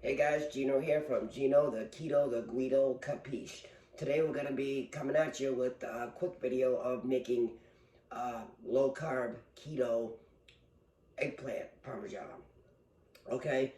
Hey guys, Gino here from Gino, the Keto, the Guido, Capiche. Today we're going to be coming at you with a quick video of making low carb keto eggplant parmesan. Okay,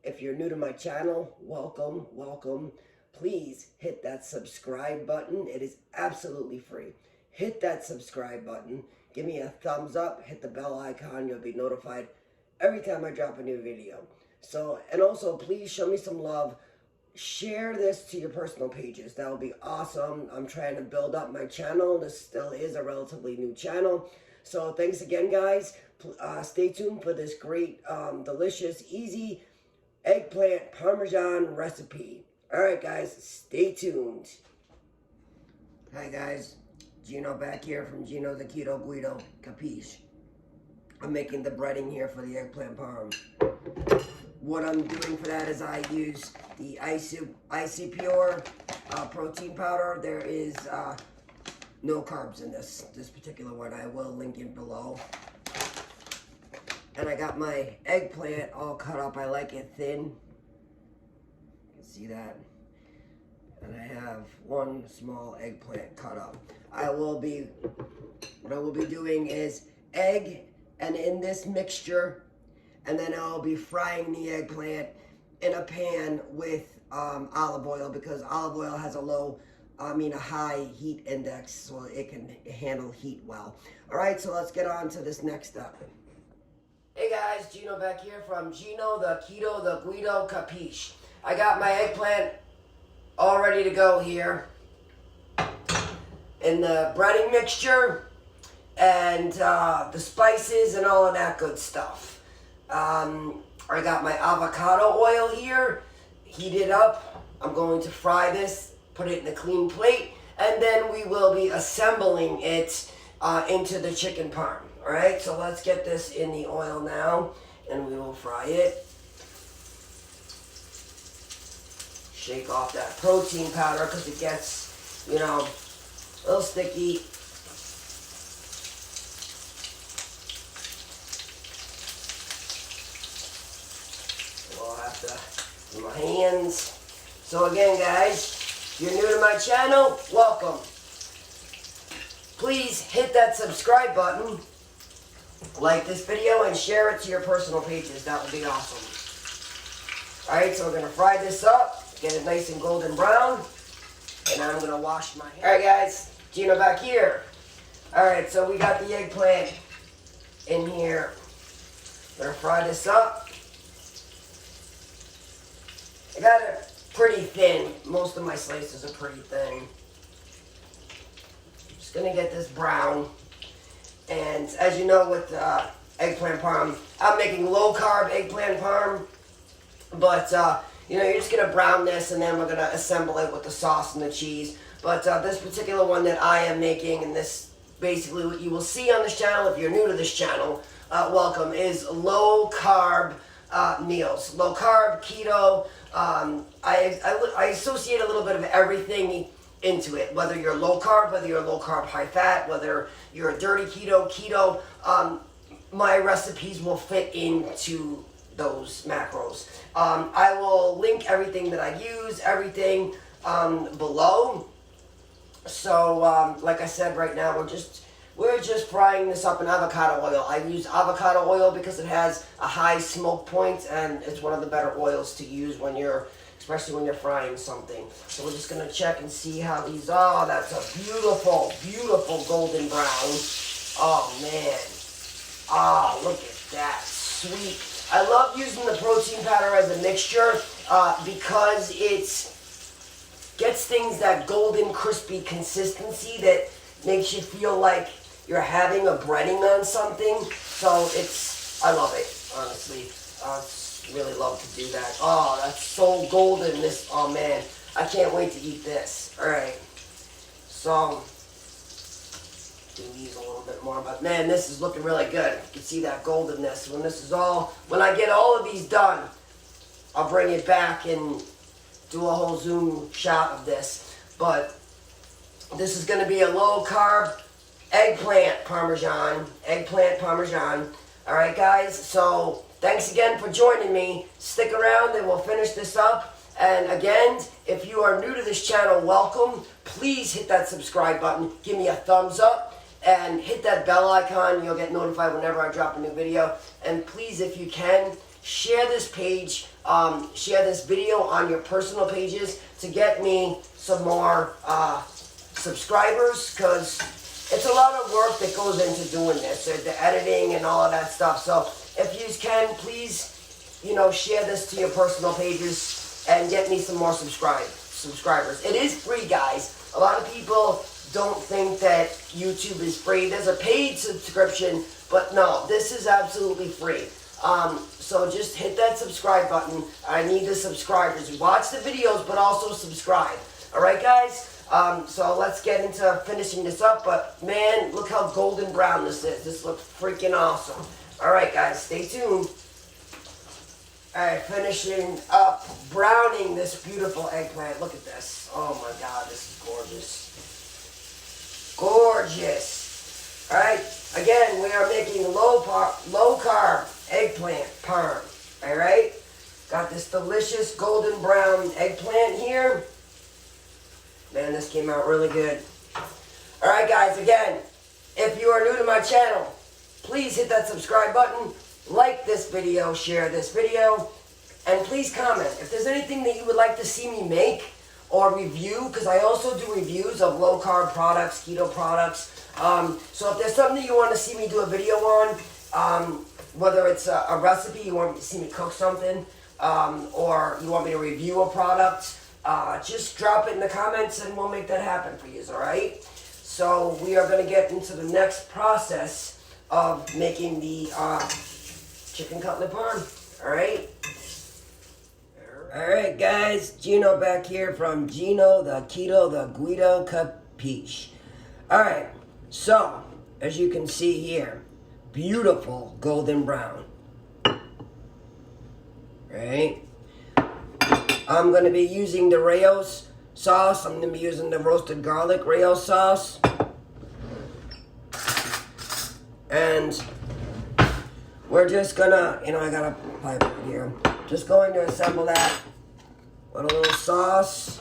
if you're new to my channel, welcome. Please hit that subscribe button. It is absolutely free. Hit that subscribe button. Give me a thumbs up. Hit the bell icon. You'll be notified every time I drop a new video. So, and also please show me some love. Share this to your personal pages. That would be awesome. I'm trying to build up my channel. This still is a relatively new channel. So thanks again, guys. Stay tuned for this great, delicious, easy eggplant parmesan recipe. All right, guys, stay tuned. Hi, guys. Gino back here from Gino the Keto Guido, Capiche. I'm making the breading here for the eggplant parm. What I'm doing for that is I use the Icy Pure protein powder. There is no carbs in this particular one. I will link it below. And I got my eggplant all cut up. I like it thin. You can see that. And I have one small eggplant cut up. What I will be doing is egg, and in this mixture, and then I'll be frying the eggplant in a pan with olive oil, because olive oil has a high heat index, so it can handle heat well. All right, so let's get on to this next step. Hey guys, Gino back here from Gino the Keto, the Guido, Capiche. I got my eggplant all ready to go here in the breading mixture and the spices and all of that good stuff. I got my avocado oil here, heated up. I'm going to fry this, put it in a clean plate, and then we will be assembling it into the chicken parm. All right, so let's get this in the oil now, and we will fry it. Shake off that protein powder because it gets, a little sticky. We'll have to do my hands. So again, guys, if you're new to my channel, welcome. Please hit that subscribe button, like this video, and share it to your personal pages. That would be awesome. Alright, so we're going to fry this up, get it nice and golden brown, and I'm going to wash my hands. Alright guys, Gino back here. Alright, so we got the eggplant in here. We're going to fry this up. I got it pretty thin. Most of my slices are pretty thin. Just going to get this brown. And as you know, with eggplant parm, I'm making low carb eggplant parm. But, you're just going to brown this, and then we're going to assemble it with the sauce and the cheese. But this particular one that I am making, and this basically what you will see on this channel, if you're new to this channel, welcome, is low carb meals. Low carb, keto. I associate a little bit of everything into it, whether you're low carb, whether you're low carb high fat, whether you're a dirty keto, my recipes will fit into those macros. I will link everything that I use, everything below. So like I said, right now we're just frying this up in avocado oil. I use avocado oil because it has a high smoke point, and it's one of the better oils to use especially when you're frying something. So we're just going to check and see how these are. Oh, that's a beautiful, beautiful golden brown. Oh, man. Oh, look at that. Sweet. I love using the protein powder as a mixture because it gets things that golden, crispy consistency that makes you feel like you're having a breading on something. So I love it, honestly. Really love to do that. Oh, that's so golden. Oh man, I can't wait to eat this. All right, so do these a little bit more, but man, this is looking really good. You can see that goldenness. When I get all of these done, I'll bring it back and do a whole zoom shot of this. But this is going to be a low carb eggplant parmesan. All right, guys. So thanks again for joining me. Stick around and we'll finish this up. And again, if you are new to this channel, welcome. Please hit that subscribe button. Give me a thumbs up and hit that bell icon. You'll get notified whenever I drop a new video. And please, if you can, share this page, share this video on your personal pages to get me some more subscribers, because it's a lot of work that goes into doing this, the editing and all of that stuff. So if you can, please, share this to your personal pages and get me some more subscribers. It is free, guys. A lot of people don't think that YouTube is free. There's a paid subscription, but no, this is absolutely free. So just hit that subscribe button. I need the subscribers. Watch the videos, but also subscribe. All right, guys? So let's get into finishing this up. But, man, look how golden brown this is. This looks freaking awesome. All right, guys, stay tuned. All right, finishing up browning this beautiful eggplant. Look at this. Oh, my God, this is gorgeous. Gorgeous. All right, again, we are making low-carb eggplant parm. All right, got this delicious golden brown eggplant here. Man, this came out really good. All right, guys, again, if you are new to my channel, please hit that subscribe button, like this video, share this video, and please comment if there's anything that you would like to see me make or review, because I also do reviews of low-carb products, keto products. So if there's something you want to see me do a video on, whether it's a recipe, you want to see me cook something, or you want me to review a product, just drop it in the comments and we'll make that happen for you, all right? So we are going to get into the next process of making the chicken cutlet parm, all right? All right, guys, Gino back here from Gino, the Keto, the Guido Capiche. All right, so as you can see here, beautiful golden brown. Right? I'm going to be using the Raos sauce. I'm going to be using the roasted garlic Raos sauce. And we're just going to, I got a pipe right here. Just going to assemble that with a little sauce.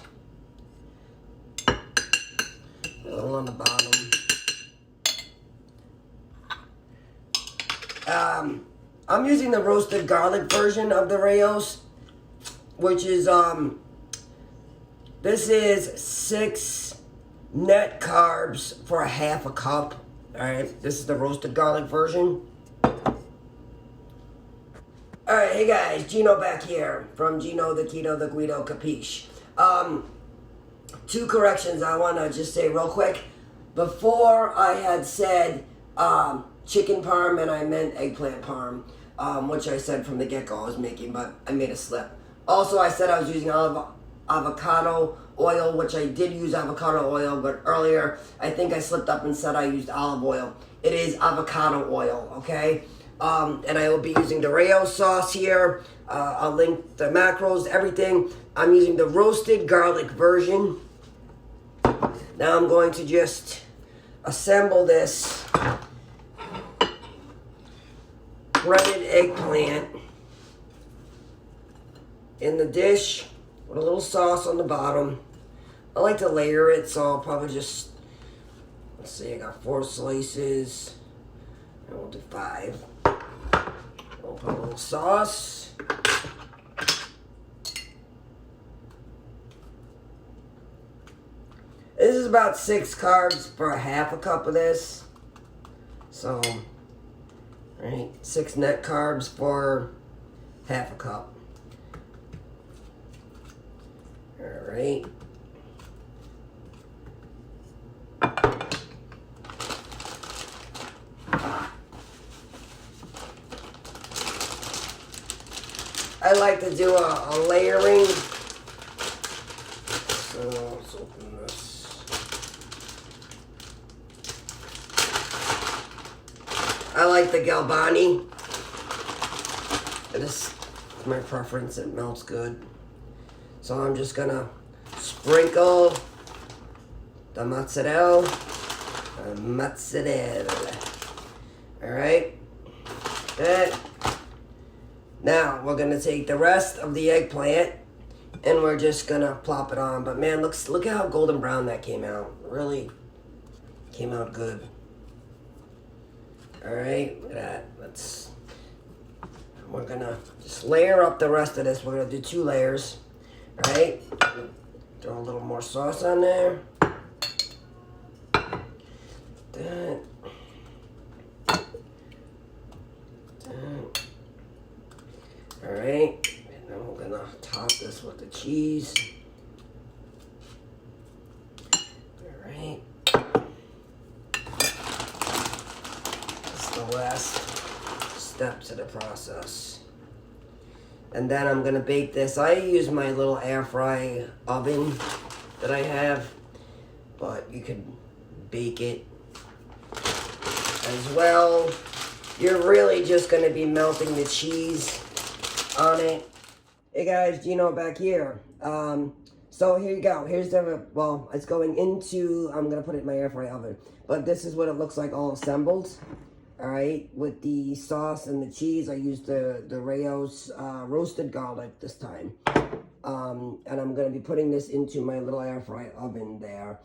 A little on the bottom. I'm using the roasted garlic version of the Raos, which is, this is 6 net carbs for a half a cup. Alright, this is the roasted garlic version. Alright, hey guys, Gino back here from Gino, the Keto, the Guido Capiche. 2 corrections I want to just say real quick. Before I had said, chicken parm, and I meant eggplant parm, which I said from the get-go I was making, but I made a slip. Also, I said I was using avocado oil, which I did use avocado oil, but earlier I think I slipped up and said I used olive oil. It is avocado oil, okay? And I will be using the Raos sauce here. I'll link the macros, everything. I'm using the roasted garlic version. Now I'm going to just assemble this breaded eggplant in the dish with a little sauce on the bottom. I like to layer it, so I'll probably just, let's see, I got 4 slices, and we'll do 5. We'll put a little sauce. This is about 6 carbs for a half a cup of this. So, right, 6 net carbs for half a cup. All right. I like to do a layering. So let's open this. I like the Galbani. It is my preference. It melts good. So I'm just gonna sprinkle the mozzarella. All right. That. Now we're gonna take the rest of the eggplant and we're just gonna plop it on. But man, look at how golden brown that came out. Really came out good. All right, look at that. We're gonna just layer up the rest of this. We're gonna do 2 layers. All right, throw a little more sauce on there. That. All right, and then we're gonna top this with the cheese. All right, that's the last step to the process. And then I'm gonna bake this. I use my little air fry oven that I have, but you could bake it as well. You're really just gonna be melting the cheese on it. Hey guys, Gino back here. So here you go. Here's the, well, it's going into, I'm gonna put it in my air fry oven. But this is what it looks like all assembled. All right, with the sauce and the cheese, I used the Raos roasted garlic this time. And I'm gonna be putting this into my little air fry oven there.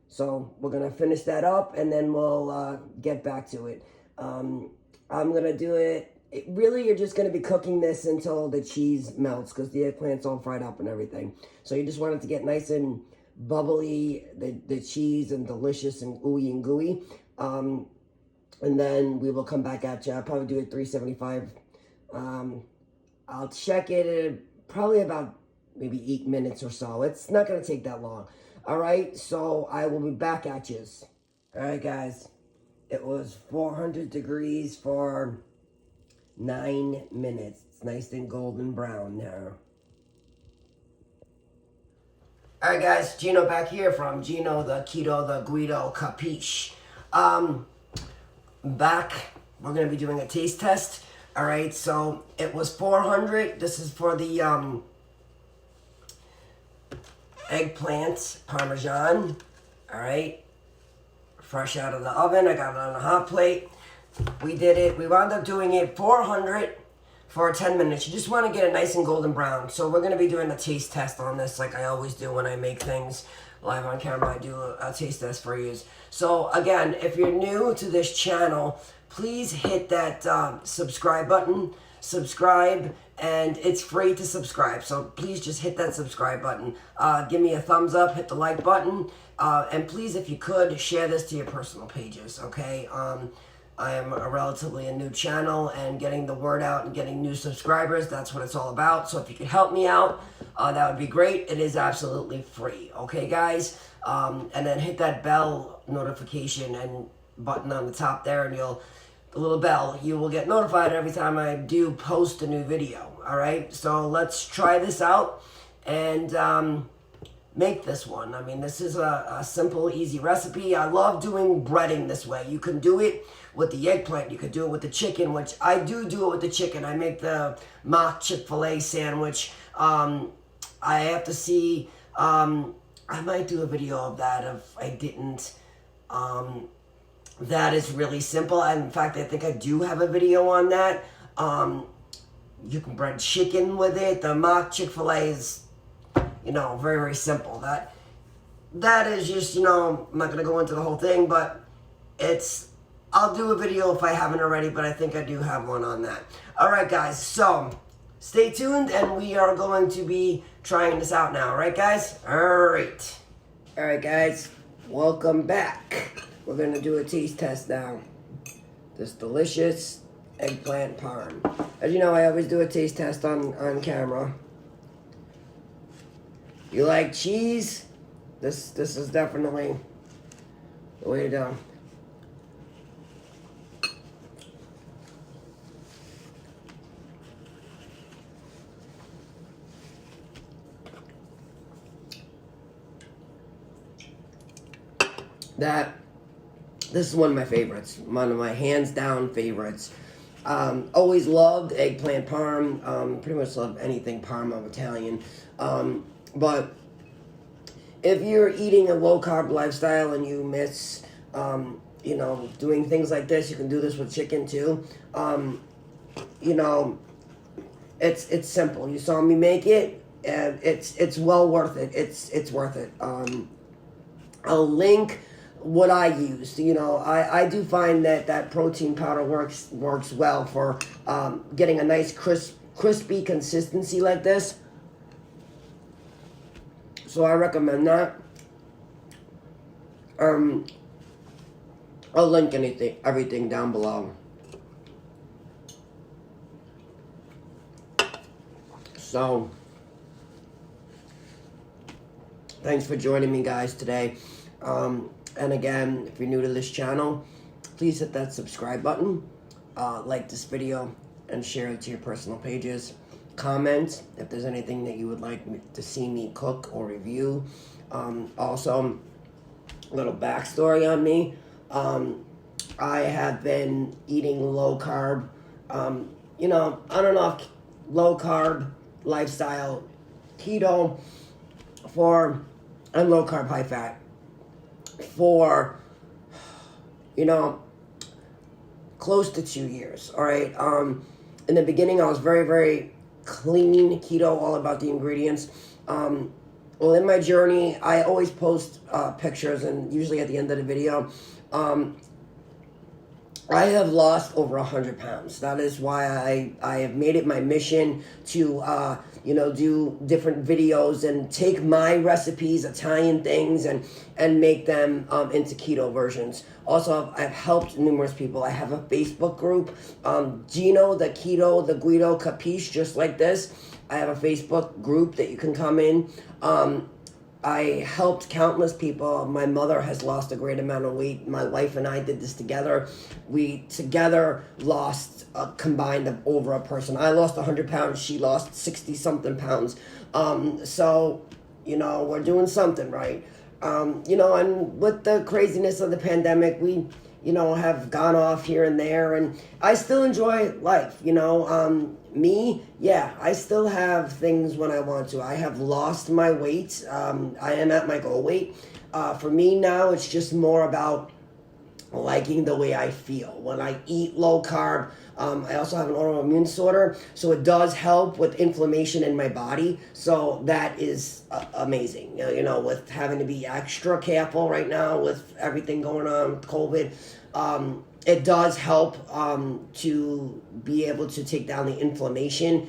So we're gonna finish that up and then we'll get back to it. I'm gonna do it. Really, you're just gonna be cooking this until the cheese melts because the eggplant's all fried up and everything. So you just want it to get nice and bubbly, the cheese, and delicious and ooey and gooey. And then we will come back at you. I'll probably do it 375. I'll check it at probably about maybe 8 minutes or so. It's not gonna take that long. All right, so I will be back at you. All right, guys. It was 400 degrees for 9 minutes. It's nice and golden brown now. All right, guys. Gino back here from Gino the Keto, the Guido Capiche. Back. We're going to be doing a taste test. All right, so it was 400. This is for the eggplant parmesan. All right. Fresh out of the oven. I got it on a hot plate. We did it. We wound up doing it 400 for 10 minutes. You just want to get it nice and golden brown. So we're going to be doing a taste test on this like I always do when I make things live on camera. I do a taste test for you. So again, if you're new to this channel, please hit that subscribe button. Subscribe, and it's free to subscribe. So please just hit that subscribe button. Give me a thumbs up, hit the like button, and please, if you could, share this to your personal pages, okay? I am a relatively new channel, and getting the word out and getting new subscribers, that's what it's all about. So if you could help me out, that would be great. It is absolutely free, okay, guys? And then hit that bell notification and button on the top there, and the little bell, you will get notified every time I do post a new video, all right? So let's try this out and make this one. I mean, this is a simple, easy recipe. I love doing breading this way. You can do it with the eggplant. You could do it with the chicken, which I do it with the chicken. I make the mock Chick-fil-A sandwich. I have to see, I might do a video of that if I didn't. That is really simple. In fact, I think I do have a video on that. You can bread chicken with it. The mock Chick-fil-A is, very, very simple. That is just, I'm not going to go into the whole thing, but I'll do a video if I haven't already, but I think I do have one on that. All right, guys, so stay tuned, and we are going to be trying this out now. All right, guys? All right. All right, guys, welcome back. We're going to do a taste test now. This delicious eggplant parm. As you know, I always do a taste test on camera. You like cheese? This is definitely the way to go. This is one of my favorites, one of my hands down favorites. Always loved eggplant parm, pretty much love anything parm of Italian. But if you're eating a low carb lifestyle and you miss, doing things like this, you can do this with chicken too. it's simple. You saw me make it, and it's well worth it. It's worth it. I'll link what I used. You know, I do find that protein powder works well for getting a nice crispy consistency like this. So I recommend that. I'll link everything down below. So, thanks for joining me, guys, today. And again, if you're new to this channel, please hit that subscribe button, like this video, and share it to your personal pages. Comment if there's anything that you would like to see me cook or review. Also, a little backstory on me. I have been eating low carb, you know, I don't know if low carb lifestyle, keto and low carb high fat for, you know, close to 2 years. All right. In the beginning, I was very, very clean keto, all about the ingredients. Well, in my journey, I always post pictures, and usually at the end of the video, I have lost over 100 pounds. That is why I have made it my mission to, you know, do different videos and take my recipes, Italian things, and make them into keto versions. Also, I've helped numerous people. I have a Facebook group, Gino, the Keto, the Guido, Capiche, just like this. I have a Facebook group that you can come in. I helped countless people. My mother has lost a great amount of weight. My wife and I did this together. We together lost a combined of over a person. I lost 100 pounds. She lost 60-something pounds. So, you know, we're doing something right. You know, and with the craziness of the pandemic, we, you know, have gone off here and there. And I still enjoy life, you know. Me, yeah, I still have things when I want to. I have lost my weight. I am at my goal weight. For me now, it's just more about liking the way I feel. When I eat low carb, I also have an autoimmune disorder, so it does help with inflammation in my body. So that is amazing. You know, with having to be extra careful right now with everything going on with COVID, it does help to be able to take down the inflammation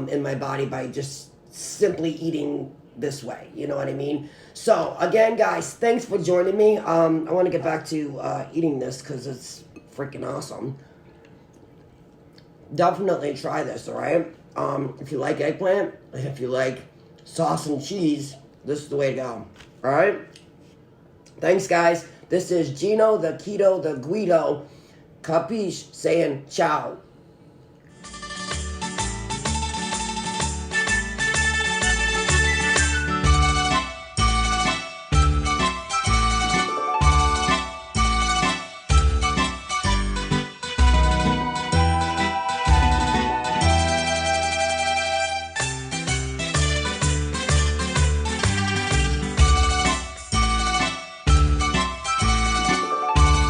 in my body by just simply eating this way. You know what I mean? So, again, guys, thanks for joining me. I want to get back to eating this because it's freaking awesome. Definitely try this, all right? If you like eggplant, if you like sauce and cheese, this is the way to go, all right? Thanks, guys. This is Gino, the Keto, the Guido, Capiche, saying ciao.